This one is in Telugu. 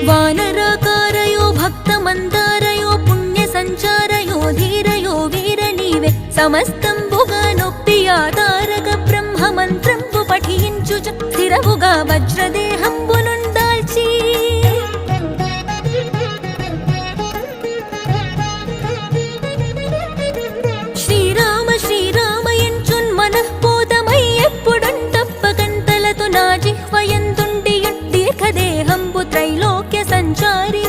వానరాకారయో భక్తమందారయో పుణ్య సంచారయో ధీరయో వీరనీవే సమస్తంబుగా నొప్పి ఆధారక బ్రహ్మ మంత్రంబు పఠించుచు స్థిరముగా వజ్రదేహంబునుందాల్చి శ్రీరామ శ్రీరామయంచున్ మనఃపోతమై ఎప్పుడుంటప్పకంతలతో నా జిహ్వయందుండి దీర్ఘదేహంబు త్రైలోక్య సంచారి